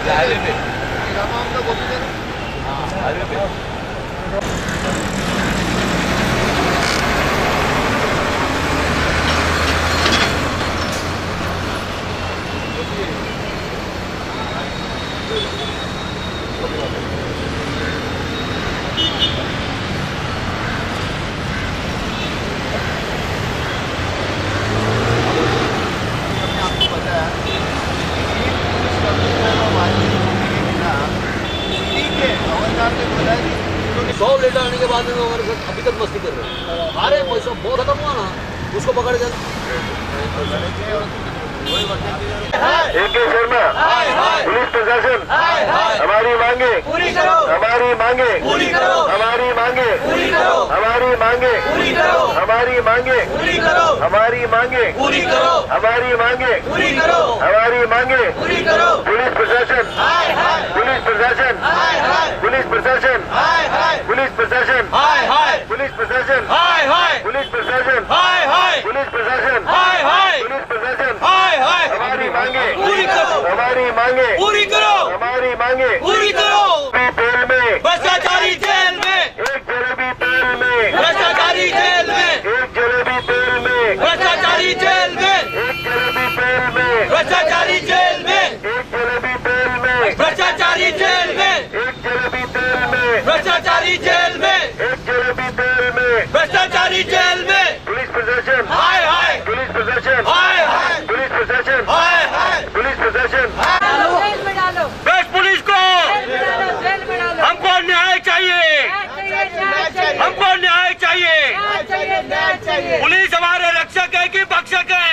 Highway पे highway पे सौ लेटर आने के बाद में हमारे साथ अभी तक मस्ती कर रहे हैं। अरे पैसा बहुत खत्म हुआ ना, उसको पकड़ के AK शर्मा, पुलिस प्रशासन, हमारी मांगे पूरी करो, हमारी मांगे पूरी करो, हमारी मांगे पूरी करो, हमारी मांगे पूरी करो, हमारी मांगे पूरी करो, हमारी मांगे पूरी करो, हमारी मांगे पूरी करो, हमारी मांगे पूरी करो। पुलिस प्रशासन, पुलिस प्रशासन, पुलिस प्रशासन, पुलिस प्रशासन, पुलिस प्रशासन, पुलिस प्रशासन, पुलिस प्रशासन, पुलिस प्रशासन, हमारी मांगे पूरी करो, हमारी मांगे पूरी करो, हमारी मांगे पूरी करो। जेल में भ्रष्टाचारी, जेल में एक जलेबी तेल में भ्रष्टाचारी, जेल में एक जलेबी तेल में भ्रष्टाचारी, जेल में एक जलेबी तेल में भ्रष्टाचारी, जेल में एक जलेबी तेल में भ्रष्टाचारी, जेल में एक जलेबी तेल में भ्रष्टाचारी, जेल में एक जलेबी तेल में भ्रष्टाचारी, जेल में। पुलिस प्रशासन, पुलिस प्रशासन, पुलिस प्रशासन, पुलिस प्रशासन, जेल में डालो, बेस्ट पुलिस को जेल में डालो, हमको न्याय चाहिए, हमको न्याय चाहिए। पुलिस हमारे रक्षक है कि भक्षक है?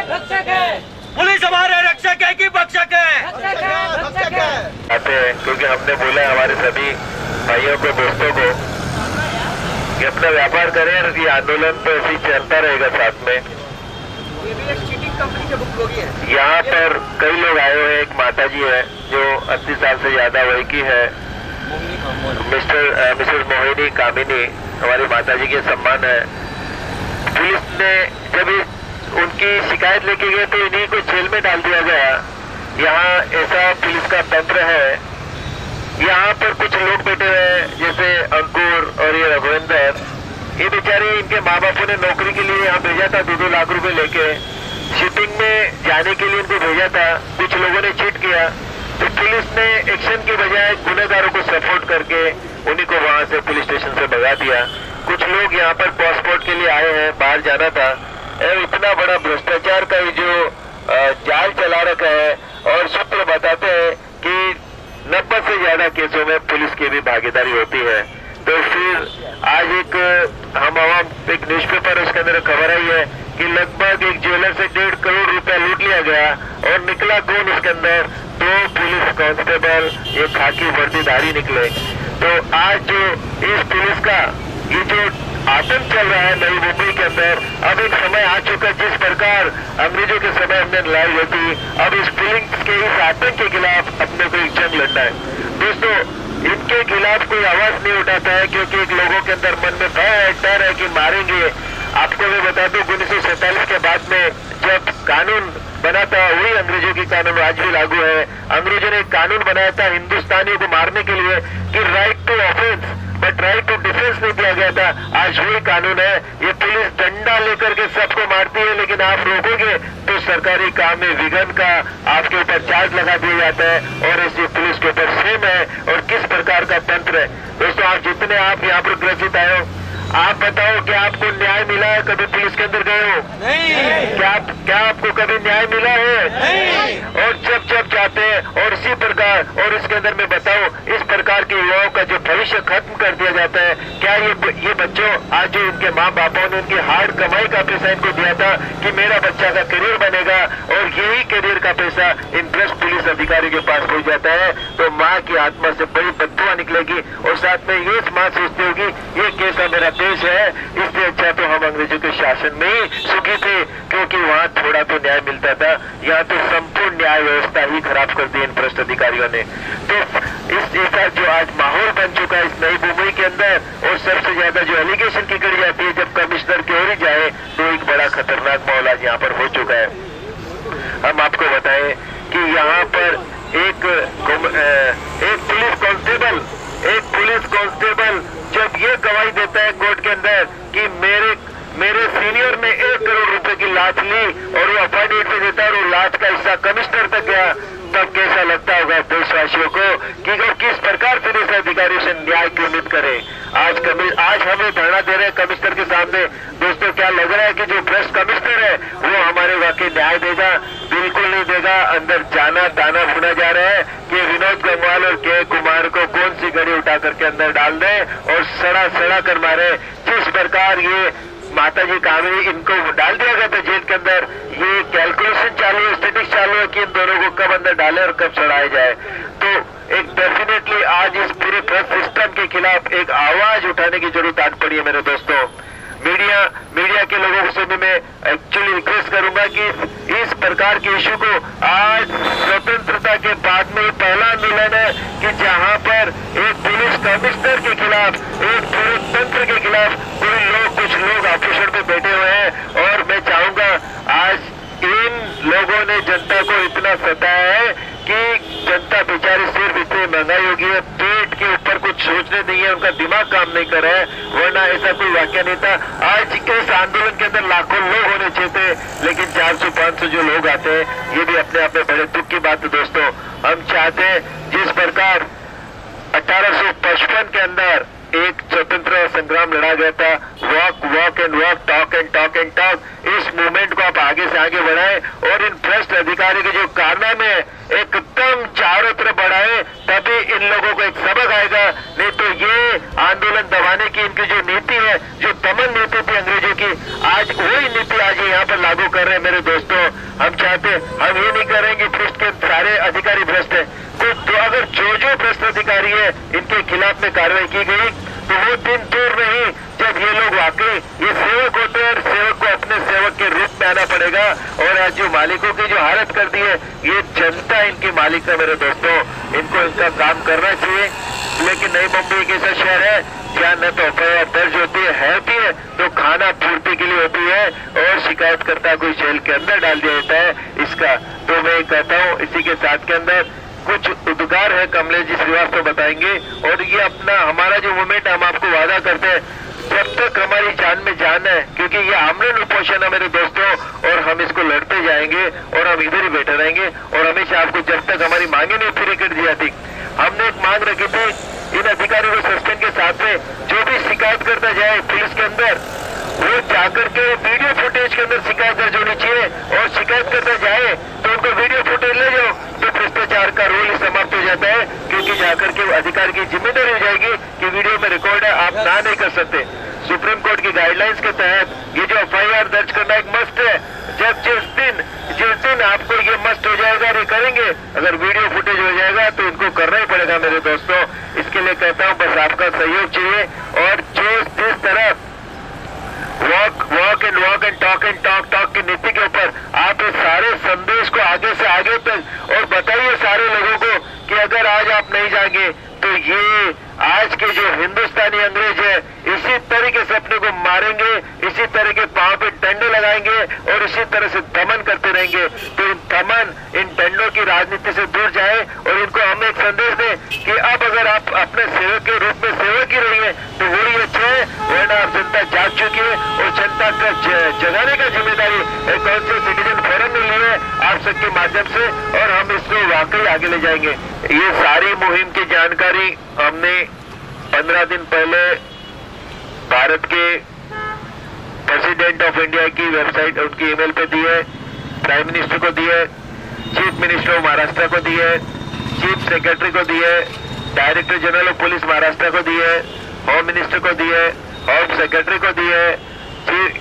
भक्षक है, पुलिस हमारे रक्षक है कि भक्षक है? भक्षक है। आते हैं क्योंकि हमने बोला हमारे सभी भाइयों को, दोस्तों को कि अपना व्यापार करें और ये आंदोलन तो ऐसे ही चलता रहेगा साथ में। ये भी एक चीटिंग कंपनी के भुगतोगी है। यहाँ पर कई लोग आए हुए हैं। एक माता जी है जो 80 साल से ज्यादा वय की है, मिसेस मोहिनी कामिनी, हमारी माता जी के सम्मान है। पुलिस ने जब उनकी शिकायत लेके गए तो इन्हीं को जेल में डाल दिया गया। यहाँ ऐसा पुलिस का तंत्र है। यहाँ पर कुछ लोग बैठे हैं जैसे अंकुर और ये रघुवेंद्र, ये बेचारे इनके माँ बापों ने नौकरी के लिए यहाँ भेजा था, 2-2 लाख रुपए लेके शिपिंग में जाने के लिए इनको भेजा था। कुछ लोगों ने चीट किया तो पुलिस ने एक्शन के बजाय गुनहगारों को सपोर्ट करके उन्हीं को वहां से पुलिस स्टेशन से भगा दिया। कुछ लोग यहाँ पर पासपोर्ट के लिए आए हैं, बाहर जाना था। इतना बड़ा भ्रष्टाचार का जो जाल चला रखा है और सूत्र बताते हैं कि 90 से ज्यादा केसों में पुलिस की भी भागीदारी होती है। तो फिर आज एक एक न्यूज़पेपर उसके अंदर खबर आई है कि लगभग एक ज्वेलर से 1.5 करोड़ रुपया लूट लिया गया और निकला कौन उसके अंदर? 2 पुलिस कांस्टेबल, ये खाकी वर्दीधारी निकले। तो आज जो इस पुलिस का ये जो आतंक चल रहा है नई मुंबई के अंदर, अब एक समय आ चुका जिस प्रकार अंग्रेजों के समय हमने लड़ाई लड़ी, अब इस पुलिस के इस आतंक के खिलाफ अपने को एक जंग लड़ना है। दोस्तों, इनके खिलाफ कोई आवाज नहीं उठाता है क्योंकि एक लोगों के अंदर मन में भय है, डर है कि मारेंगे। आपको मैं बता दूं 1947 के बाद में जब कानून बना था, वही अंग्रेजों की कानून आज भी लागू है। अंग्रेजों ने एक कानून बनाया था हिंदुस्तानियों को मारने के लिए कि right to offence but right to defence नहीं दिया गया था। आज वही कानून है। ये पुलिस डंडा लेकर के सबको मारती है, लेकिन आप रोकोगे तो सरकारी काम में विघ्न का आपके ऊपर चार्ज लगा दिया जाता है और ऐसी पुलिस के ऊपर सेम है और किस प्रकार का तंत्र है। दोस्तों, आप जितने आप यहाँ पर ग्रसित आए हो, आप बताओ कि आपको न्याय मिला है? कभी पुलिस के अंदर गए हो? नहीं। क्या आपको कभी न्याय मिला है? नहीं। और जब जाते हैं और इसी प्रकार और इसके अंदर मैं बताऊं, इस प्रकार के युवाओं का जो भविष्य खत्म कर दिया जाता है। क्या ये बच्चों आज जो इनके माँ बापों ने उनकी हार्ड कमाई का पैसा इनको दिया था कि मेरा बच्चा का करियर बनेगा, और यही करियर का पैसा इन भ्रष्ट पुलिस अधिकारी के पास पहुंच जाता है, तो माँ की आत्मा से बड़ी बददुआ निकलेगी और साथ में ये माँ सोचती होगी ये कैसा मेरा देश है, इससे अच्छा तो हम अंग्रेजों के शासन में ही सुखी थे क्योंकि वहाँ थोड़ा तो न्याय मिलता था। यहाँ तो संपूर्ण न्याय व्यवस्था ही खराब कर दी इन भ्रष्ट अधिकारियों ने। तो इस ऐसा जो आज माहौल बन चुका है इस नई मुंबई के अंदर, और सबसे ज्यादा जो एलिगेशन की कड़ी जाती है जब कमिश्नर की ओर ही जाए, तो एक बड़ा खतरनाक माहौल आज यहाँ पर हो चुका है। हम आपको बताएं कि यहाँ पर एक पुलिस कांस्टेबल जब ये गवाही देता है कोर्ट के अंदर कि मेरे सीनियर ने 1 करोड़ रुपए की लांच ली और वो अफाडेविट पे देता है और वो लांच का हिस्सा कमिश्नर तक गया, तब कैसा लगता होगा देशवासियों को कि किस प्रकार से इस अधिकारी से न्याय की उम्मीद करें। आज हमें धरना दे रहे हैं कमिश्नर के सामने। दोस्तों, क्या लग रहा है कि जो भ्रष्ट कमिश्नर है वो हमारे वाकई न्याय देगा? बिल्कुल नहीं देगा। अंदर जाना ताना सुना जा रहा है कि विनोद गंगवाल और के कुमार को कौन सी घड़ी उठा करके अंदर डाल दे और सड़ा कर मारे। जिस प्रकार ये माता जी कामिनी इनको डाल दिया गया था जेल के अंदर, ये कैलकुलेशन चालू है, स्टेटिक्स चालू है कि इन दोनों को कब अंदर डाले और कब चढ़ाया जाए। तो एक डेफिनेटली आज इस पूरे ट्रस्ट सिस्टम के खिलाफ एक आवाज उठाने की जरूरत आज पड़ी है मेरे दोस्तों। मीडिया के लोगों से भी मैं एक्चुअली रिक्वेस्ट करूंगा कि इस प्रकार के इशू को आज स्वतंत्रता के बाद में पहला आंदोलन है कि जहां पर एक पुलिस कमिश्नर के खिलाफ, एक पूरे तंत्र के खिलाफ कुछ लोग ऑपोजिशन पे बैठे हुए हैं। और मैं चाहूंगा आज इन लोगों ने जनता को इतना सताया है कि जनता बेचारी सिर्फ इतनी महंगाई होगी है, पेट के ऊपर कुछ सोचने नहीं है, उनका दिमाग काम नहीं कर रहा है, वरना ऐसा कोई वाक्य नहीं था। आज के इस आंदोलन के अंदर लाखों लोग होने चाहिए थे, लेकिन 400-500 जो लोग आते हैं ये भी अपने आप में बड़े दुख की बात है। दोस्तों, हम चाहते हैं जिस प्रकार 1855 के अंदर एक स्वतंत्र संग्राम लड़ा गया था, walk and walk, talk and talk, इस मूवमेंट को आप आगे से आगे बढ़ाएं और इन भ्रष्ट अधिकारी के जो कारनामे एकदम चारों तरफ बढ़ाएं, तभी इन लोगों को एक सबक आएगा। नहीं तो ये आंदोलन दबाने की इनकी जो नीति है, जो दमन नीति थी अंग्रेजों की, आज वही नीति आज यहाँ पर लागू कर रहे हैं मेरे दोस्तों। हम चाहते, हम ये नहीं करेंगे भ्रष्ट के सारे अधिकारी भ्रष्ट है, तो अगर जो भ्रष्ट अधिकारी है इनके खिलाफ में कार्रवाई की गई तो वो दिन दूर नहीं जब ये लोग वाकई ये सेवक होते हैं और सेवक को अपने सेवक के रूप में आना पड़ेगा। और आज जो मालिकों की जो हालत कर दी है, ये जनता इनकी मालिक है मेरे दोस्तों, इनको इनका काम करना चाहिए। लेकिन नई मुंबई एक ऐसा शहर है जहाँ न तो एफआईआर दर्ज होती है भी है तो खाना पूर्ति के लिए होती है और शिकायतकर्ता को जेल के अंदर डाल दिया जाता है। इसका तो मैं कहता हूँ इसी के साथ के अंदर कुछ उद्गार है, कमलेश जी श्रीवास्तव बताएंगे। और ये अपना हमारा जो मूवमेंट हम आपको वादा करते हैं, जब तक हमारी जान में जान है, क्योंकि ये आमरण उपोषण है मेरे दोस्तों, और हम इसको लड़ते जाएंगे और हम इधर ही बैठे रहेंगे। और हमेशा आपको जब तक हमारी मांगे नहीं पूरी कर दी जाती, हमने एक मांग रखी थी इन अधिकारियों को सस्पेंड के साथ में जो भी शिकायत करता जाए पुलिस के अंदर, वो जाकर के वीडियो फुटेज के अंदर शिकायत दर्ज होनी चाहिए। और शिकायत करता जाए तो उनको वीडियो फुटेज ले जाओ तो भ्रष्टाचार का रोल ही समाप्त हो जाता है, क्योंकि जाकर के अधिकारी की जिम्मेदारी हो जाएगी कि वीडियो में रिकॉर्ड है, आप ना नहीं कर सकते। सुप्रीम कोर्ट की गाइडलाइंस के तहत ये जो एफआईआर दर्ज करना एक मस्ट है। जब जिस दिन आपको ये मस्ट हो जाएगा, ये करेंगे। अगर वीडियो फुटेज हो जाएगा तो इनको करना ही पड़ेगा मेरे दोस्तों। इसके लिए कहता हूँ बस आपका सहयोग चाहिए। और जिस तरह वॉक एंड टॉक की नीति के ऊपर आप इस सारे संदेश को आगे से आगे तक और बताइए सारे लोगों को कि अगर आज आप नहीं जाएंगे तो ये आज के जो हिंदुस्तानी अंग्रेज है इसी तरीके से अपने को मारेंगे, इसी तरह के पांव पे डंडे लगाएंगे और इसी तरह से दमन करते रहेंगे। तो इन डंडों की राजनीति से दूर जाए और इनको हम एक संदेश दें कि अब अगर आप अपने सेवक के रूप में सेवक ही रही है तो वही अच्छे है, वरना आप जनता जाग चुकी है और जनता का जगाने का जिम्मेदारी कौन से सिटीजन फोरम ने ली है आप सबके माध्यम से, और हम इसको वाकई आगे ले जाएंगे। ये सारी मुहिम की जानकारी हमने 15 दिन पहले भारत के प्रेसिडेंट ऑफ इंडिया की वेबसाइट उनकी ईमेल पे दी है, प्राइम मिनिस्टर को दी है, चीफ मिनिस्टर ऑफ महाराष्ट्र को दी है, चीफ सेक्रेटरी को दी है, director general of police Maharashtra को दी है, होम मिनिस्टर को दी है, होम सेक्रेटरी को दी है,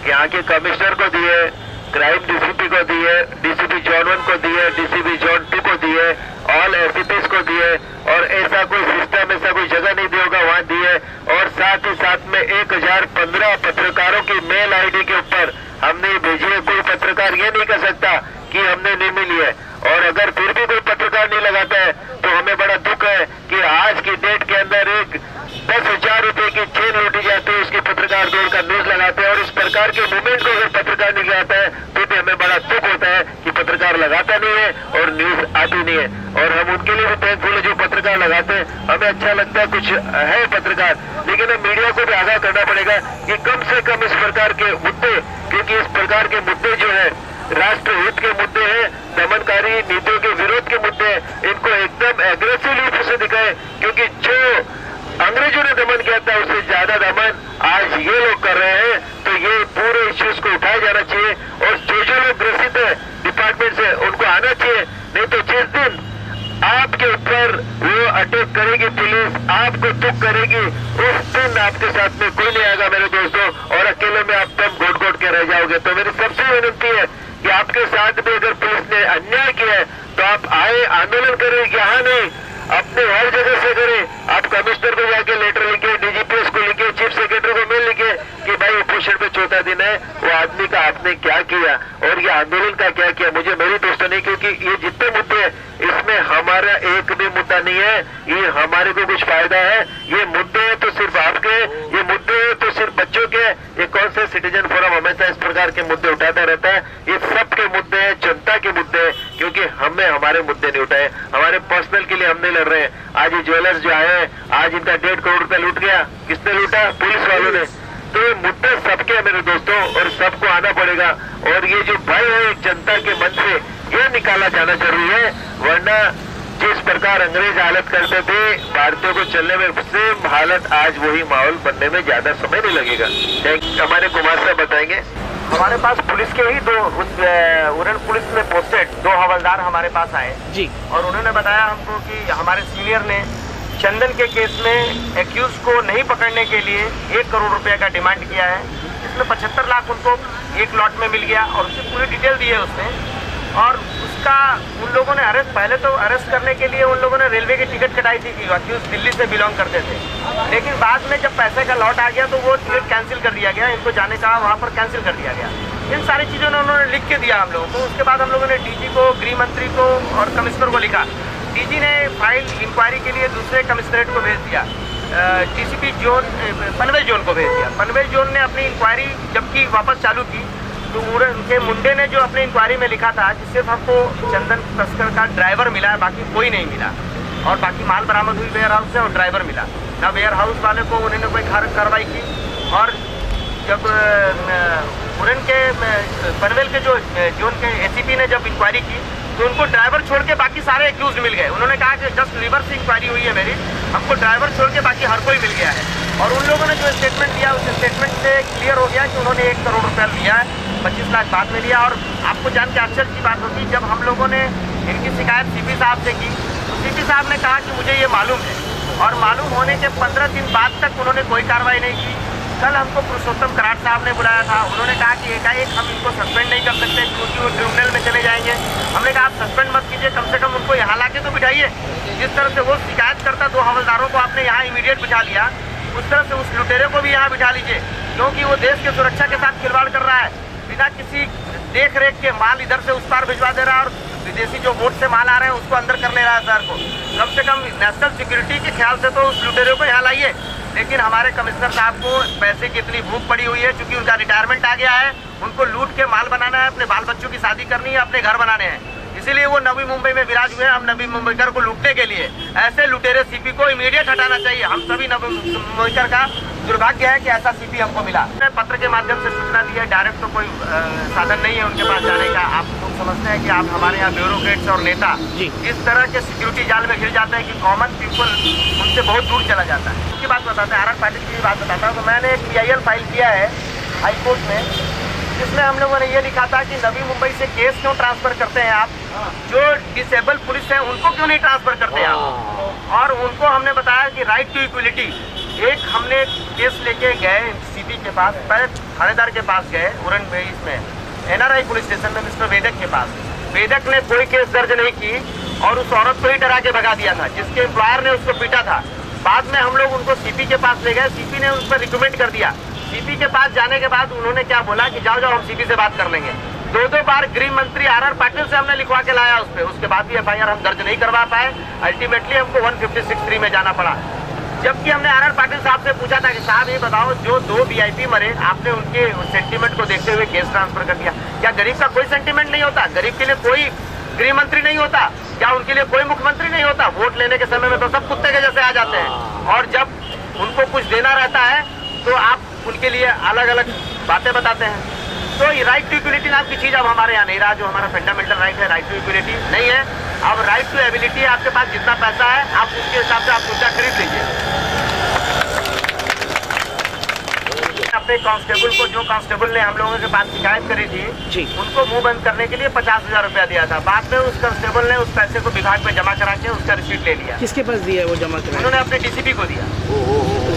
यहाँ के कमिश्नर को दी है, क्राइम डीसीपी को दी है, डीसीपी जोन 1 को दी है, डीसीपी जोन 2 को दी है, ऑल एसपीस को दी है। और ऐसा कोई सिस्टम, ऐसा कोई जगह नहीं दी होगा वहां दी है। और साथ ही साथ में 1015 पत्रकारों की मेल आईडी के ऊपर हमने भेजी है। कोई पत्रकार ये नहीं कर सकता कि हमने नहीं मिली है। और अगर फिर भी कोई पत्रकार नहीं लगाता है तो हमें बड़ा दुख है कि आज की डेट के अंदर एक 10,000 रुपए की चेन लूटी जाती है, उसकी पत्रकार दौड़ का न्यूज लगाते हैं। और इस प्रकार के मूवमेंट को अगर पत्रकार नहीं लगाता है तो भी हमें बड़ा दुख होता है कि पत्रकार लगाता नहीं है और न्यूज आती नहीं है। और हम उनके लिए भी थैंकफुल है जो पत्रकार लगाते हैं। हमें अच्छा लगता है कुछ है पत्रकार, लेकिन अब मीडिया को भी आगाह करना पड़ेगा कि कम से कम इस प्रकार के मुद्दे, क्योंकि इस प्रकार के मुद्दे जो है राष्ट्रहित के मुद्दे हैं, दमनकारी नीतियों के विरोध के मुद्दे हैं, इनको एकदम एग्रेसिव रूप से दिखाए, क्योंकि जो अंग्रेजों ने दमन किया था उससे ज्यादा दमन आज ये लोग कर रहे हैं। तो ये पूरे इश्यूज को उठाया जाना चाहिए और जो लोग ग्रसित है डिपार्टमेंट से उनको आना चाहिए, नहीं तो जिस दिन आपके ऊपर वो अटैक करेगी पुलिस, आपको दुख करेगी, उस दिन आपके साथ में कोई नहीं आएगा मेरे दोस्तों, और अकेले में आप दम घोट घोट के रह जाओगे। तो मेरी सबसे विनती है कि आपके साथ भी अगर पुलिस ने अन्याय किया है तो आप आए, आंदोलन करें, यहाँ नहीं अपने हर जगह से करें। आप कमिश्नर को जाके लेटर लिखे, डीजीपीएस को लिखे, चीफ सेक्रेटरी को मेल लिखे कि भाई उपोषण पे चौथा दिन है, वो आदमी का आपने क्या किया और ये आंदोलन का क्या किया। मुझे मेरी दोस्तों नहीं, क्योंकि ये जितने मुद्दे हैं इसमें हमारा एक भी मुद्दा नहीं है, ये हमारे को कुछ फायदा है। ये मुद्दे हैं तो सिर्फ आपके, ये मुद्दे हैं तो सिर्फ बच्चों के। ये कौन से सिटीजन फोरम हमेशा इस प्रकार के मुद्दे उठाता रहता है? ये सबके मुद्दे हैं, जनता के मुद्दे हैं, क्योंकि हमें हमारे मुद्दे नहीं उठाए, हमारे पर्सनल के लिए हम नहीं लड़ रहे हैं। आज ये ज्वेलर्स जो आए हैं, आज इनका 1.5 करोड़ रुपया लूट गया, किसने लूटा? पुलिस वालों ने। तो ये मुद्दे सबके हैं मेरे दोस्तों, और सबको आना पड़ेगा। और ये जो भय है एक जनता के मन से, ये निकाला जाना जरूरी है, वरना जिस प्रकार अंग्रेज हालत करते थे भारतीयों को चलने में, सेम हालत आज वही माहौल बनने में ज्यादा समय नहीं लगेगा। हमारे कुमार साहब बताएंगे। हमारे पास पुलिस के ही उड़न पुलिस में पोस्टेड 2 हवलदार हमारे पास आए जी, और उन्होंने बताया हमको कि हमारे सीनियर ने चंदन के केस में एक्यूज को नहीं पकड़ने के लिए 1 करोड़ रुपए का डिमांड किया है, जिसमें 75 लाख उनको एक लॉट में मिल गया और उसकी पूरी डिटेल दी है उसने। और उसका उन लोगों ने पहले तो अरेस्ट करने के लिए उन लोगों ने रेलवे की टिकट कटाई थी कि एक्यूज दिल्ली से बिलोंग करते थे, लेकिन बाद में जब पैसे का लॉट आ गया तो वो टिकट कैंसिल कर दिया गया, इनको जाने का वहाँ पर कैंसिल कर दिया गया। इन सारी चीज़ों ने उन्होंने लिख के दिया हम लोगों को। उसके बाद हम लोगों ने डीजी को, गृह मंत्री को और कमिश्नर को लिखा। डीजी ने फाइल इंक्वायरी के लिए दूसरे कमिश्नरेट को भेज दिया, डीसीपी जोन पनवेल जोन को भेज दिया। पनवेल जोन ने अपनी इंक्वायरी जबकि वापस चालू की तो उनके मुंडे ने जो अपनी इंक्वायरी में लिखा था कि सिर्फ हमको चंदन तस्कर का ड्राइवर मिला है, बाकी कोई नहीं मिला, और बाकी माल बरामद हुई वेयर हाउस से और ड्राइवर मिला ना। वेयर हाउस वाले को उन्होंने कोई कार्रवाई की, और जब उड़न के पनवेल के जो जोन के एसीपी ने जब इंक्वायरी की तो उनको ड्राइवर छोड़ के बाकी सारे एक्यूज मिल गए। उन्होंने कहा कि जस्ट रिवर्स इंक्वायरी हुई है मेरी, हमको ड्राइवर छोड़ के बाकी हर कोई मिल गया है। और उन लोगों ने जो स्टेटमेंट दिया उस स्टेटमेंट से क्लियर हो गया कि उन्होंने 1 करोड़ रुपया लिया है, 25 लाख बाद में लिया। और आपको जान के आश्चर्य की बात होगी, जब हम लोगों ने इनकी शिकायत सीपी साहब से की तो सीपी साहब ने कहा कि मुझे ये मालूम है, और मालूम होने के 15 दिन बाद तक उन्होंने कोई कार्रवाई नहीं की। कल हमको पुरुषोत्तम कराड़ साहब ने बुलाया था, उन्होंने कहा कि एकाएक हम इनको सस्पेंड नहीं कर सकते क्योंकि वो ट्रिब्यूनल में चले जाएंगे। हमने कहा आप सस्पेंड मत कीजिए, कम से कम उनको यहाँ ला के तो बिठाइए। जिस तरह से वो शिकायत करता 2 हवलदारों को आपने यहाँ इमीडिएट बिठा लिया, उस तरह से उस लुटेरे को भी यहाँ बिठा लीजिए, क्योंकि वो देश की सुरक्षा के साथ खिलवाड़ कर रहा है। बिना किसी देख रेख के माल इधर से उस पार भिजवा दे रहा है, और विदेशी जो बोट से माल आ रहे हैं उसको अंदर कर ले रहा है शहर को। कम से कम नेशनल सिक्योरिटी के ख्याल से तो उस लुटेरे को यहाँ लाइए। लेकिन हमारे कमिश्नर साहब को पैसे की इतनी भूख पड़ी हुई है, क्योंकि उनका रिटायरमेंट आ गया है, उनको लूट के माल बनाना है, अपने बाल बच्चों की शादी करनी है, अपने घर बनाने हैं, इसीलिए वो नवी मुंबई में विराज हुए हम नवी मुंबईकर को लूटने के लिए। ऐसे लुटेरे सीपी को इमीडिएट हटाना चाहिए। हम सभी नवी मुंबईकर का दुर्भाग्य है कि ऐसा सीपी हमको मिला। पत्र के माध्यम से सूचना दी है, डायरेक्ट तो कोई साधन नहीं है उनके पास जाने का। आप लोग समझते हैं कि आप हमारे यहाँ ब्यूरोक्रेट्स और नेता इस तरह के सिक्योरिटी जाल में घिर जाते हैं कि कॉमन पीपल उनसे बहुत दूर चला जाता है। उसकी बात बताते हैं, आर पाटिल की बात बताता हूँ। तो मैंने एक PIL फाइल किया है हाई कोर्ट में, जिसमें हम लोगों ने ये लिखा था कि नवी मुंबई से केस क्यों ट्रांसफर करते हैं आप, जो डिसेबल पुलिस है उनको क्यों नहीं ट्रांसफर करते आप। और उनको हमने बताया कि राइट टू इक्वलिटी, एक हमने केस लेके गए सीपी के पास, पहले थानेदार के पास गए उड़न में, इसमें NRI पुलिस स्टेशन में मिस्टर वेदक के पास। वेदक ने कोई केस दर्ज नहीं की और उस औरत को ही डरा के भगा दिया था, जिसके एम्प्लॉयर ने उसको पीटा था। बाद में हम लोग उनको सीपी के पास ले गए, सीपी ने उस पर रिकमेंड कर दिया। सीपी के पास जाने के बाद उन्होंने क्या बोला कि जाओ जाओ हम सीपी से बात कर लेंगे। 2 बार गृह मंत्री RR पाटिल से हमने लिखवा के लाया उस पर, उसके बाद भी FIR हम दर्ज नहीं करवा पाए। अल्टीमेटली हमको 156(3) में जाना पड़ा। जबकि हमने RR पाटिल साहब से पूछा था कि साहब ये बताओ, जो 2 VIP मरे, आपने उनके सेंटीमेंट को देखते हुए केस ट्रांसफर कर दिया। क्या गरीब का कोई सेंटीमेंट नहीं होता? गरीब के लिए कोई गृह मंत्री नहीं होता? क्या उनके लिए कोई मुख्यमंत्री नहीं होता? वोट लेने के समय में तो सब कुत्ते के जैसे आ जाते हैं, और जब उनको कुछ देना रहता है तो आप उनके लिए अलग अलग बातें बताते हैं। तो ये राइट टू इक्वलिटी नाम की चीज अब हमारे यहाँ नहीं रहा, जो हमारा फंडामेंटल राइट है, राइट टू इक्वलिटी नहीं है। अब राइट टू एबिलिटी है, आपके पास जितना पैसा है आप उसके हिसाब से आप ऊंचा खरीद लीजिए। अपने कांस्टेबल को, जो कांस्टेबल ने हम लोगों के पास शिकायत करी थी जी, उनको मुंह बंद करने के लिए 50,000 रुपया दिया था। बाद में उस कांस्टेबल ने उस पैसे को विभाग में जमा करा के उसका रिसीट ले लिया। किसके पास दिया है वो जमा करा? उन्होंने अपने डीसीपी को दिया।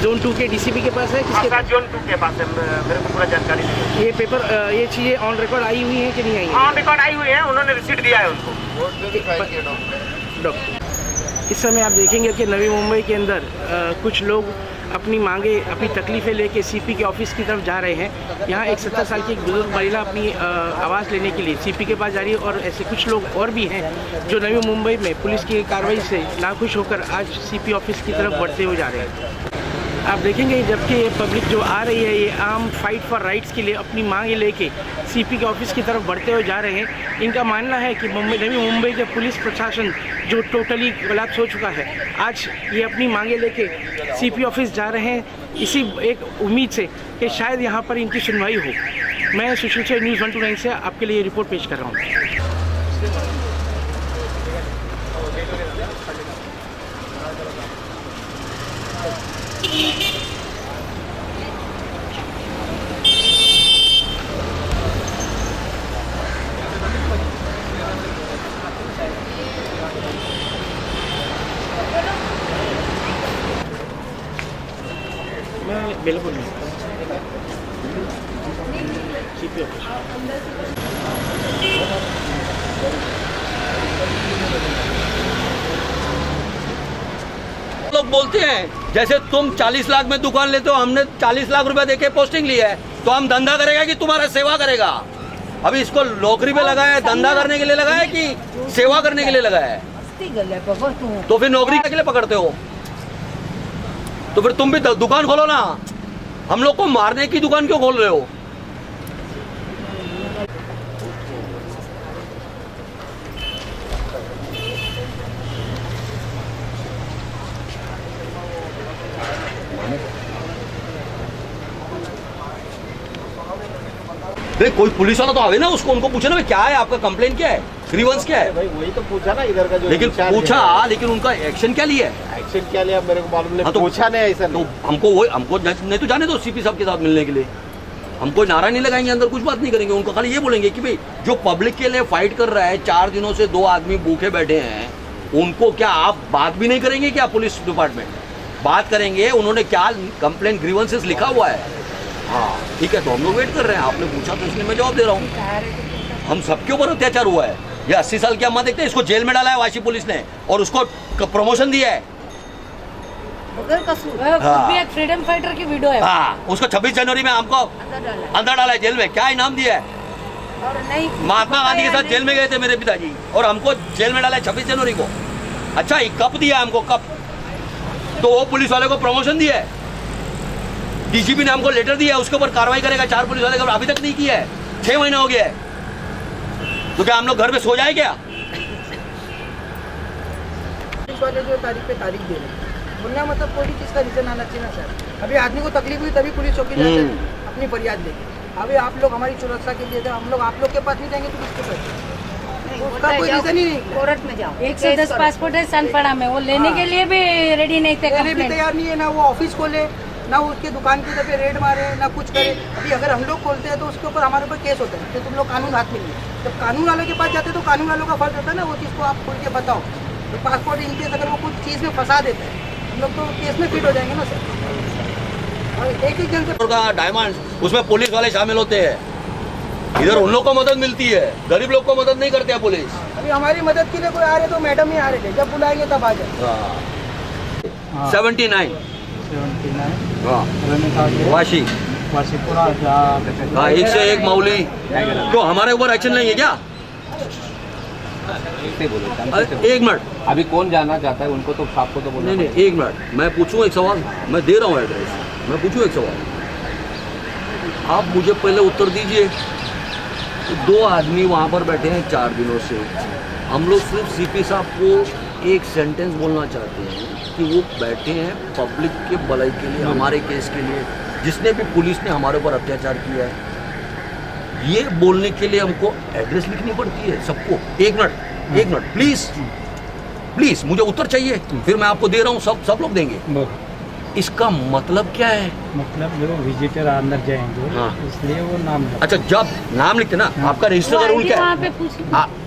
जोन 2 के डीसीपी के पास है? किसके पास? जोन 2 के पास है, मेरे को पूरा जानकारी नहीं। ये पेपर, ये चीजें ऑन रिकॉर्ड आई हुई है कि नहीं आई है? ऑन रिकॉर्ड आई हुई है, उन्होंने रिसीट दिया है उनको। डॉक्टर, इस समय आप देखेंगे कि नवी मुंबई के अंदर कुछ लोग अपनी मांगे, अपनी तकलीफ़ें लेके सीपी के ऑफिस की तरफ जा रहे हैं। यहाँ एक 70 साल की एक बुजुर्ग महिला अपनी आवाज़ लेने के लिए सीपी के पास जा रही है, और ऐसे कुछ लोग और भी हैं जो नवी मुंबई में पुलिस की कार्रवाई से नाखुश होकर आज सीपी ऑफिस की तरफ बढ़ते हुए जा रहे हैं। आप देखेंगे जबकि ये पब्लिक जो आ रही है, ये आम फाइट फॉर राइट्स के लिए अपनी मांगे लेके सीपी के ऑफिस की तरफ बढ़ते हुए जा रहे हैं। इनका मानना है कि नवी मुंबई के पुलिस प्रशासन जो टोटली कोलैप्स हो चुका है, आज ये अपनी मांगे लेके सीपी ऑफिस जा रहे हैं, इसी एक उम्मीद से कि शायद यहाँ पर इनकी सुनवाई हो। मैं सुशील से न्यूज़ 129 से आपके लिए रिपोर्ट पेश कर रहा हूँ। बिल्कुल नहीं सीपी ऑफिस। लोग बोलते हैं जैसे तुम 40 लाख में दुकान लेते हो, हमने 40 लाख रुपया देके पोस्टिंग लिया है, तो हम धंधा करेगा कि तुम्हारा सेवा करेगा? अभी इसको नौकरी पे लगाया है, धंधा करने के लिए लगाया है कि सेवा करने के लिए लगाया है? तो फिर नौकरी के लिए पकड़ते हो? तो फिर तुम भी दुकान खोलो ना। हम लोग को मारने की दुकान क्यों खोल रहे हो? भाई कोई पुलिस वाला तो आवे ना, उसको उनको पूछे ना भाई क्या है आपका, कंप्लेंट क्या है, ग्रीवेंस क्या है? भाई वही तो पूछा ना इधर का जो लेकिन इंचार्ज पूछा, है। लेकिन उनका एक्शन क्या लिया है? एक्शन क्या लिया मेरे को मालूम नहीं। हाँ तो पूछा नहीं ऐसा तो हमको नहीं तो जाने दो सीपी साहब के साथ मिलने के लिए। हम कोई नारा नहीं लगाएंगे, अंदर कुछ बात नहीं करेंगे, उनको खाली ये बोलेंगे कि भाई जो पब्लिक के लिए फाइट कर रहा है, 4 दिनों से 2 आदमी भूखे बैठे हैं, उनको क्या आप बात भी नहीं करेंगे क्या? पुलिस डिपार्टमेंट बात करेंगे, उन्होंने क्या कंप्लेंट ग्रीवेंसेस लिखा हुआ है? हाँ ठीक है, तो हम लोग वेट कर रहे हैं, आपने पूछा तो इसलिए मैं जवाब दे रहा हूँ। हम सबके ऊपर अत्याचार हुआ है। ये 80 साल की अम्मा देखते हैं, इसको जेल में डाला है वाशी पुलिस ने और उसको प्रमोशन दिया है। खुद भी एक फ्रीडम फाइटर की वीडियो है। हाँ, उसको 26 जनवरी में हमको अंदर डाला है जेल में। क्या इनाम दिया है? और नहीं, महात्मा गांधी के साथ जेल में गए थे मेरे पिताजी, और हमको जेल में डाला है 26 जनवरी को। अच्छा, ये कब दिया हमको, कब? तो वो पुलिस वाले को प्रमोशन दिया है, डीजीपी ने हमको लेटर दिया है, उसके ऊपर कार्रवाई करेगा। 4 पुलिस वाले अभी तक नहीं किया है, 6 महीने हो गया है। तो क्या हम लोग घर पे सो जाए क्या? पुलिस वाले जो तारीख पे तारीख दे रहे हैं, बोलना मतलब कोई भी चीज़ का रीजन आना चाहिए ना सर। अभी आदमी को तकलीफ हुई तभी पुलिस चौकी जाते हैं अपनी फरियाद लेके। अभी आप लोग हमारी सुरक्षा के लिए थे, हम लोग आप लोग के पास नहीं जाएंगे तो किसके पास? उसका कोई रीजन ही नहीं। कोर्ट में जाओ। 110 पासपोर्ट है सनपड़ा में, वो लेने के लिए भी रेडी नहीं थे, लेने भी तैयार नहीं है, ना वो ऑफिस खोले, ना उसके दुकान की तरफ रेड मारे, ना कुछ करे। अभी अगर हम लोग खोलते हैं तो उसके ऊपर हमारे ऊपर केस होता है कि तुम लोग कानून हाथ में लिए। जब कानून वालों के पास जाते हैं तो कानून वालों का फर्ज होता है ना वो चीज़ को आप खोल के बताओ। तो पासपोर्ट इनकेस अगर वो कुछ चीज़ में फंसा देते हैं, हम लोग तो केस में फिट हो जाएंगे ना सर। और एक जन से डायमंड, उसमें पुलिस वाले शामिल होते हैं। इधर उन लोग को मदद मिलती है, गरीब लोग को मदद नहीं करते हैं पुलिस। अभी हमारी मदद के लिए कोई आ रहे तो मैडम ही आ रहे थे, जब बुलाएंगे तब आ जाए। 79 वाशी, हाँ 101 मौली। तो हमारे ऊपर एक्शन नहीं है क्या? एक मिनट, अभी कौन जाना चाहता है उनको तो आपको तो बोलना नहीं, एक मिनट, मैं पूछूं एक सवाल, मैं दे रहा हूँ एड्रेस, मैं पूछूं एक सवाल, आप मुझे पहले उत्तर दीजिए। 2 आदमी वहाँ पर बैठे हैं 4 दिनों से, हम लोग सिर्फ सीपी साहब को एक सेंटेंस बोलना चाहते हैं कि वो बैठे हैं पब्लिक के भलाई के लिए, हमारे केस के लिए, जिसने भी पुलिस ने हमारे ऊपर अत्याचार किया है, ये बोलने के लिए हमको एड्रेस लिखनी पड़ती है सबको। एक मिनट प्लीज मुझे उत्तर चाहिए, फिर मैं आपको दे रहा हूँ, सब लोग देंगे। इसका मतलब क्या है? मतलब जो विजिटर अंदर जाएंगे, हाँ। इसलिए वो नाम। अच्छा, जब नाम लिखते ना, आपका रजिस्टर का रूल क्या है?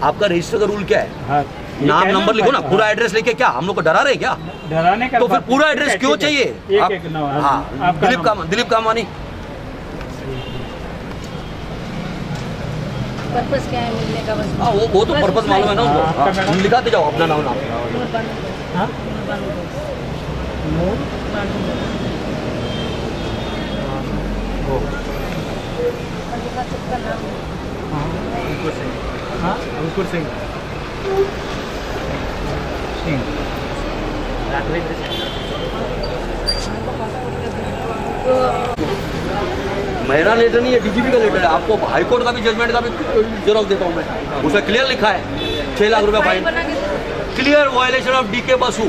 आपका रजिस्टर का रूल क्या है? हाँ, नाम नंबर लिखो ना, पूरा एड्रेस लेके। क्या हम लोग को डरा रहे क्या? डराने का तो फिर पूरा एड्रेस क्यों चाहिए? दिलीप कामानी। पर्पस क्या है मिलने का? बस हाँ, वो तो पर्पस मालूम है ना उनको। लिखाते जाओ अपना नाम। अंकुर सिंह। मेरा लेटर नहीं है, डीजीपी का लेटर है। आपको हाईकोर्ट का भी जजमेंट का भी जवाब देता हूँ मैं। उसमें क्लियर लिखा है 6 लाख रुपया fine. Clear violation of DK Basu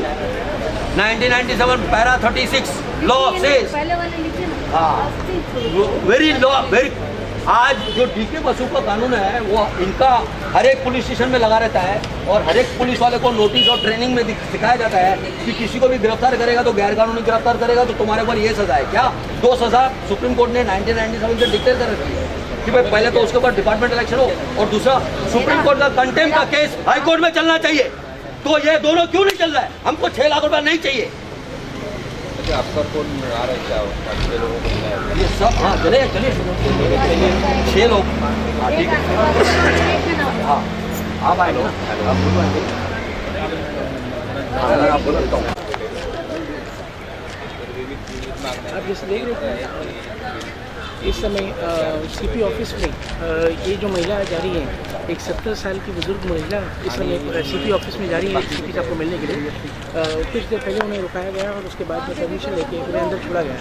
1997 para 36 law says. हाँ, वेरी लॉ वेरी। आज जो डीके बसु का कानून है वो इनका हर एक पुलिस स्टेशन में लगा रहता है, और हर एक पुलिस वाले को नोटिस और ट्रेनिंग में सिखाया जाता है कि किसी को भी गिरफ्तार करेगा तो गैर कानूनी गिरफ्तार करेगा तो तुम्हारे ऊपर ये सजा है। क्या 2 सजा सुप्रीम कोर्ट ने 1997 से डिक्लेयर कर रखी है कि भाई पहले तो उसके ऊपर डिपार्टमेंट इलेक्शन हो, और दूसरा सुप्रीम कोर्ट का कंटेम्प्ट का केस हाई कोर्ट में चलना चाहिए। तो ये दोनों क्यों नहीं चल रहा है? हमको 6 लाख रुपया नहीं चाहिए। आपका कौन आ रहा है क्या? 6 लोगों को ये सब। हाँ, चलिए 6 लोग। हाँ, ठीक है। हाँ, आप आए लोग, आप बोलो आएंगे। हाँ, आप बोलो बताओ। आप जैसे देख रहे थे इस समय सीपी ऑफिस में ये जो महिला जा रही है, एक 70 साल की बुजुर्ग महिला इस समय सीपी ऑफिस में जा रही है सीपी साहब को मिलने के लिए। कुछ देर पहले उन्हें रुकाया गया और उसके बाद में परमिशन लेके उन्हें अंदर छोड़ा गया।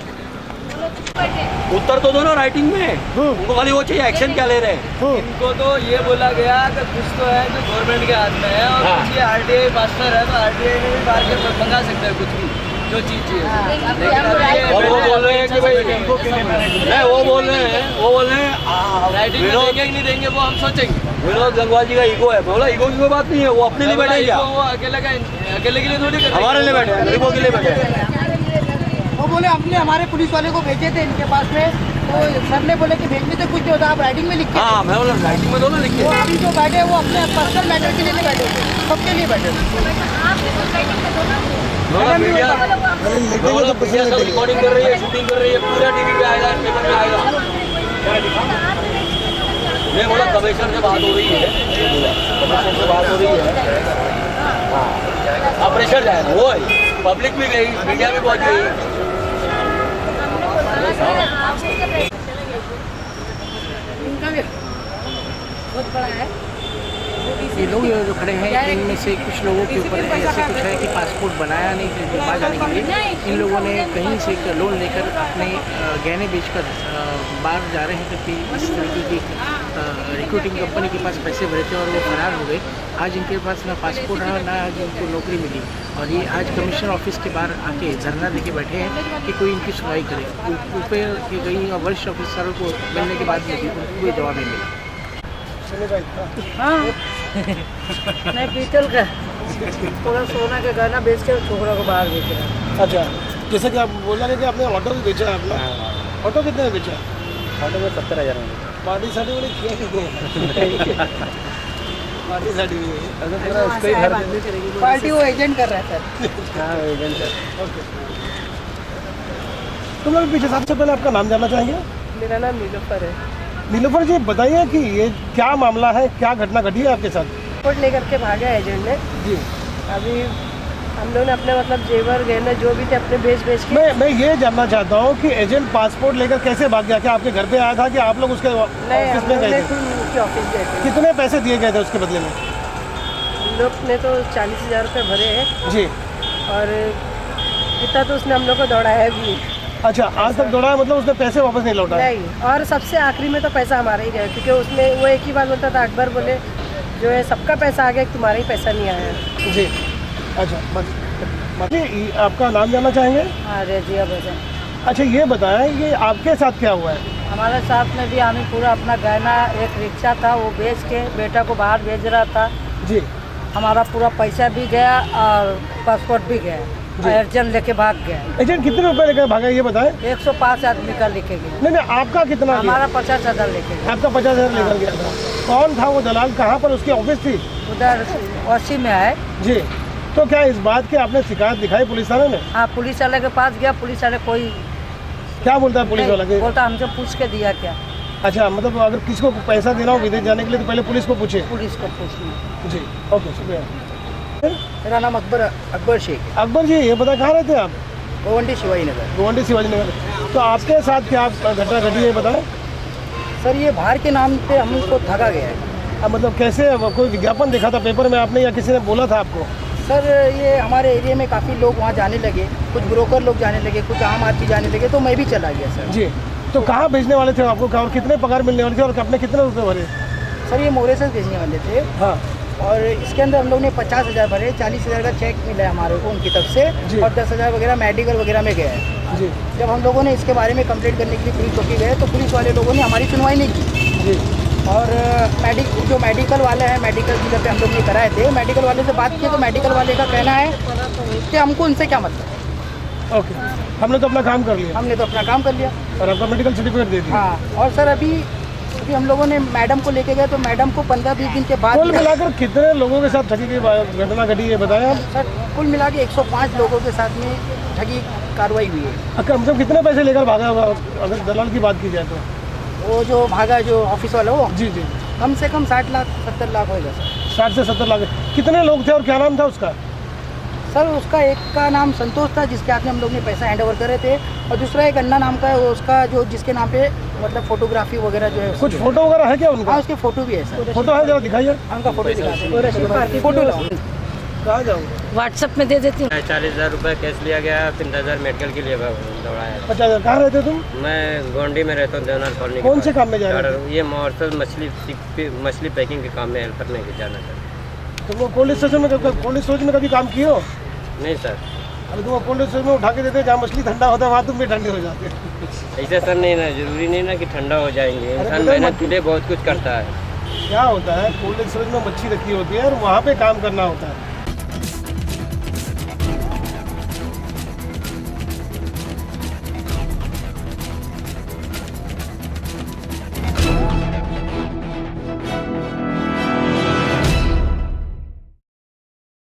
उत्तर तो दो ना राइटिंग में। उनको खाली वो चाहिए एक्शन क्या ले रहे हैं। इनको तो ये बोला गया कि कुछ तो है जो गवर्नमेंट के हाथ में है, और कुछ ये आरटीआई मास्टर है तो आरटीआई में भी मार के मंगा सकता है कुछ भी जो चीज चाहिए। और वो बोल रहे हैं कि भाई नहीं, वो बोल रहे हैं राइटिंग में देंगे कि नहीं देंगे वो हम सोचेंगे। विनोद गंगवार जी का ईगो है। बोला ईगो की कोई बात नहीं है, वो अपने लिए बैठे क्या? वो अकेले के लिए थोड़ी कर, हमारे लिए बैठे, गरीबों के लिए बैठे। वो बोले हमने हमारे पुलिस वाले को भेजे थे इनके पास में, तो सर ने बोले कि भेजने से कुछ नहीं होता, आप राइटिंग में लिखिए। हाँ, मैं बोला राइटिंग में दो ना लिखिए। वो अभी जो बैठे वो अपने पर्सनल मैटर के लिए नहीं बैठे थे, सबके लिए बैठे मीडिया सब रिकॉर्डिंग कर रही है, शूटिंग कर रही है, पूरा टीवी पे आएगा, पेपर में आएगा। मैं बोला कमिश्नर से बात हो रही है, कमिश्नर से बात हो रही है। हाँ, प्रेशर जाएगा, वो पब्लिक भी गई, मीडिया भी पहुंच गई। बहुत बड़ा है। ये लोग जो खड़े हैं इनमें से कुछ लोगों के ऊपर ऐसे कुछ है कि पासपोर्ट बनाया नहीं थे बाहर जाने के लिए। इन लोगों ने कहीं से लोन लेकर अपने गहने बेचकर बाहर जा रहे हैं, क्योंकि इस तरीके की रिक्रूटिंग कंपनी के पास पैसे भरे थे और वो फरार हो गए। आज इनके पास ना पासपोर्ट रहा, ना आज इनको नौकरी मिली, और ये आज कमिश्नर ऑफिस के बाहर आके धरना देके बैठे हैं कि कोई इनकी सुनवाई करे। ऊपर की गई वरिष्ठ ऑफिसरों को मिलने के बाद में भी उनको कोई जवाब नहीं मिला। हाँ नहीं, पीतल का पूरा सोना का गहना बेच के छोकरा को बाहर बेच रहा। अच्छा, जैसे कि आप बोल रहे थे कि आपने ऑटो भी बेचा है अपना, ऑटो कितने में बेचा? ऑटो में 70,000 में। पार्टी सर्टिफिकेट किया कितने? पार्टी सर्टिफिकेट पार्टी वो एजेंट कर रहा है सर। हाँ, एजेंट है। ओके, तो मैं पीछे सबसे पहले आपका नाम जानना चाहेंगे? मेरा नाम नीलोफर है। नीलोफर जी, बताइए कि ये क्या मामला है, क्या घटना घटी है आपके साथ? पासपोर्ट लेकर के भागा एजेंट ने जी। अभी हम लोग ने अपने मतलब जेवर गहने जो भी थे अपने बेच के। मैं ये जानना चाहता हूँ कि एजेंट पासपोर्ट लेकर कैसे भाग गया? क्या आपके घर पे आया था कि आप लोग उसके ऑफिस में गए थे? ऑफिस गए थे। कितने पैसे दिए गए थे उसके बदले में? लोग ने तो 40,000 रुपये भरे हैं जी। और इतना तो उसने हम लोग को दौड़ाया भी। अच्छा, आज तक दौड़ाया, मतलब उसने पैसे वापस नहीं लौटाए? नहीं, और सबसे आखिरी में तो पैसा हमारा ही गया, क्योंकि उसमें वो एक ही बात बोलता था। अकबर बोले जो है सबका पैसा आ गया, तुम्हारा ही पैसा नहीं आया। जी अच्छा, बस जी आपका नाम जानना चाहेंगे? हाँ, रजिया भजन। अच्छा ये बताएं कि आपके साथ क्या हुआ है? हमारे साथ में भी हमें पूरा अपना गहना, एक रिक्शा था वो बेच के बेटा को बाहर भेज रहा था जी। हमारा पूरा पैसा भी गया और पासपोर्ट भी गया, एजेंट लेके भाग गया। एजेंट कितने रुपए लेकर भागा ये बताएं? 105 आदमी का लेके गया। नहीं आपका कितना गया? हमारा 50,000 लेके गया। आपका 50,000 लेकर गया था। कौन था वो दलाल, कहाँ पर उसकी ऑफिस थी? उधर वासी में है जी। तो क्या इस बात की आपने शिकायत दिखाई पुलिस थाने में? हाँ, पुलिस वाले के पास गया, पुलिस वाले कोई क्या बोलता है पुलिस वाला? बोलता हमसे पूछ के दिया क्या। अच्छा, मतलब अगर किसी को पैसा देना हो विदेश जाने के लिए तो पहले पुलिस को पूछे? पुलिस को पूछना। जी ओके, शुक्रिया। मेरा नाम अकबर शेख। अकबर जी ये बता कहाँ रहते हैं आप? गोवंडी शिवाजी नगर। गोवंडी शिवाजी नगर। तो आपके साथ क्या घटना घटी है बताएं? सर ये बाहर के नाम पे हमको ठगा गया है। अब मतलब कैसे? कोई विज्ञापन देखा था पेपर में आपने या किसी ने बोला था आपको? सर ये हमारे एरिया में काफ़ी लोग वहाँ जाने लगे, कुछ ब्रोकर लोग जाने लगे, कुछ आम आदमी जाने लगे, तो मैं भी चला गया सर। जी। तो कहाँ भेजने वाले थे आपको, और कितने पगार मिलने वाले थे और अपने कितने रुपए भरे? सर ये मोरे से भेजने वाले थे। हाँ। और इसके अंदर हम लोग ने 50,000 भरे, 40,000 का चेक मिला है हमारे को उनकी तरफ से, और 10,000 वगैरह मेडिकल वगैरह में गया है। जी। जब हम लोगों ने इसके बारे में कंप्लेंट करने के लिए पुलिस चौकी गए तो पुलिस वाले लोगों ने हमारी सुनवाई नहीं की। जी। और जो मेडिकल वाले हैं, मेडिकल जिधर पे हम लोग ने कराए थे, मेडिकल वाले से बात की तो मेडिकल वाले का कहना है कि हमको उनसे क्या मतलब। ओके, हमने तो अपना काम कर लिया। हमने तो अपना काम कर लिया और आपका मेडिकल सर्टिफिकेट दे दिया। हाँ। और सर अभी हम लोगों ने मैडम को लेके गए तो मैडम को 15-20 दिन के बाद कुल मिलाकर कितने लोगों के साथ ठगी की घटना घटी है बताएं आप? सर कुल मिला के 105 लोगों के साथ में ठगी कार्रवाई हुई है। कम से कम कितने पैसे लेकर भागा हुआ अगर दलाल की बात की जाए तो? वो जो भागा जो ऑफिस वाला वो जी जी कम से कम 60 लाख 70 लाख होगा सर। 60 से 70 लाख। कितने लोग थे और क्या नाम था उसका? सर उसका एक का नाम संतोष था जिसके हाथ में हम लोग ने पैसा हैंड ओवर करे थे, और दूसरा एक अन्ना नाम का है वो उसका जो जिसके नाम पे मतलब फोटोग्राफी वगैरह जो है। कुछ फोटो वगैरह है क्या उनका? हाँ उसके फोटो भी है सर। फोटो है, जरा दिखाइए। उनका फोटो दिखाते, फोटो लाओ। कहाँ जाऊँ? व्हाट्सएप में दे देती हूँ। 40,000 रुपये कैश लिया गया, 3,000 मेडिकल के लिए दौड़ाया। 50,000। कहाँ रहते तुम? मैं गोंडी में रहता हूँ, देवनार कॉलोनी। कौन से काम में जा रहे हो? ये मॉर्सल मछली पैकिंग के काम में हेल्पर में जाना सर। तुम पुलिस स्टेशन में कभी काम किए हो? नहीं सर। अभी तुम पुलिस स्टेशन में उठा के देते जहाँ मछली ठंडा होता है वहाँ तुम भी ठंडे हो जाते। ऐसा सर नहीं ना, जरूरी नहीं ना कि ठंडा हो जाएंगे, इंसान मेहनत के लिए बहुत कुछ करता है। क्या होता है, कोल्ड स्टोरेज में मच्छी रखी होती है और वहाँ पे काम करना होता है।